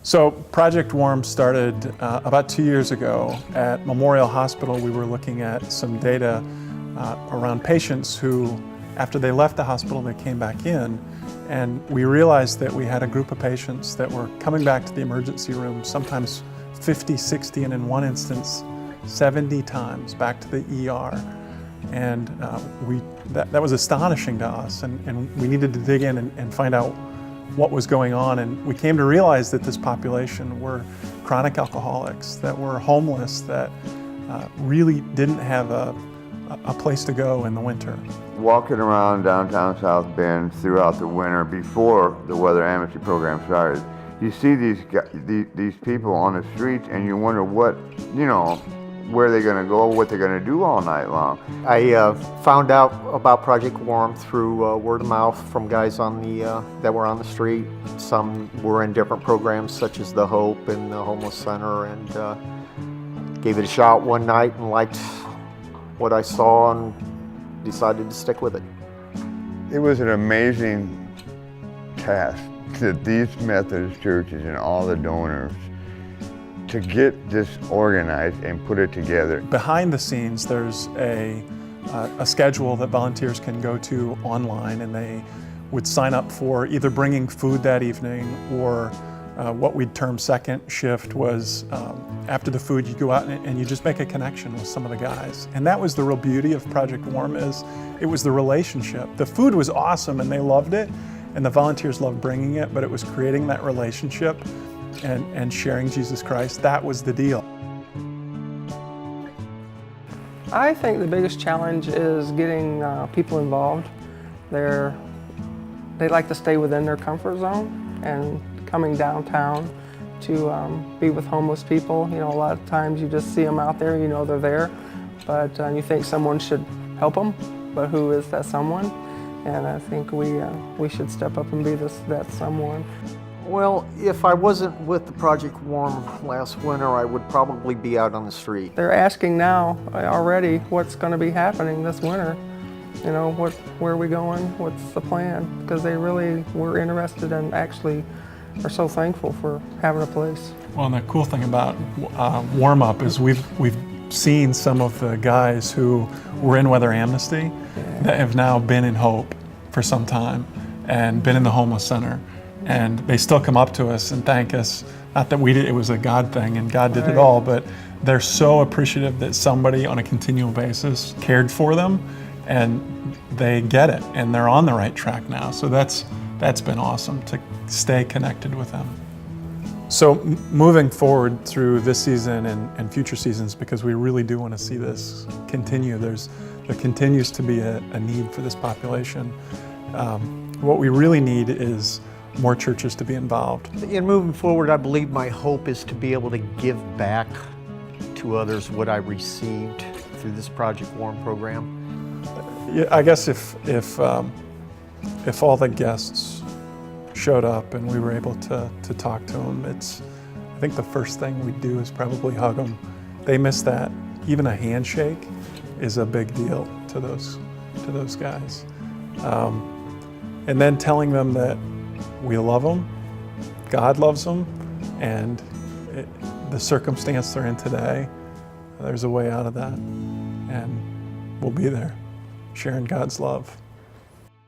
So Project Warm started about 2 years ago. At Memorial Hospital, we were looking at some data around patients who, after they left the hospital, they came back in, and we realized that we had a group of patients that were coming back to the emergency room, sometimes 50, 60, and in one instance, 70 times back to the ER. And that was astonishing to us, and we needed to dig in and find out what was going on. And we came to realize that this population were chronic alcoholics, that were homeless, that really didn't have a place to go in the winter. Walking around downtown South Bend throughout the winter before the weather amnesty program started, you see these people on the streets and you wonder where they're going to go, what they're going to do all night long. I found out about Project Warm through word of mouth from guys that were on the street. Some were in different programs such as the Hope and the Homeless Center, and gave it a shot one night and liked what I saw and decided to stick with it. It was an amazing task to these Methodist churches and all the donors to get this organized and put it together. Behind the scenes, there's a schedule that volunteers can go to online, and they would sign up for either bringing food that evening or what we'd term second shift was after the food you go out and you just make a connection with some of the guys. And that was the real beauty of Project Warm, is it was the relationship. The food was awesome and they loved it, and the volunteers loved bringing it, but it was creating that relationship and sharing Jesus Christ. That was the deal. I think the biggest challenge is getting people involved. They like to stay within their comfort zone, and coming downtown to be with homeless people. You know, a lot of times you just see them out there, you know they're there, but you think someone should help them, but who is that someone? And I think we should step up and be that someone. Well, if I wasn't with the Project Warm last winter, I would probably be out on the street. They're asking now already what's going to be happening this winter. You know, where are we going? What's the plan? Because they really were interested and actually are so thankful for having a place. Well, and the cool thing about Warm Up is we've seen some of the guys who were in Weather Amnesty that have now been in Hope for some time and been in the homeless center. And they still come up to us and thank us. Not that we did, it was a God thing and God did it all, but they're so appreciative that somebody on a continual basis cared for them, and they get it and they're on the right track now. So that's been awesome to stay connected with them. So moving forward through this season and future seasons, because we really do want to see this continue, there continues to be a need for this population. What we really need is more churches to be involved. In moving forward, I believe my hope is to be able to give back to others what I received through this Project Warm program. Yeah, I guess if all the guests showed up and we were able to talk to them, I think the first thing we'd do is probably hug them. They miss that. Even a handshake is a big deal to those guys. And then telling them that we love them, God loves them, and the circumstance they're in today, there's a way out of that. And we'll be there, sharing God's love.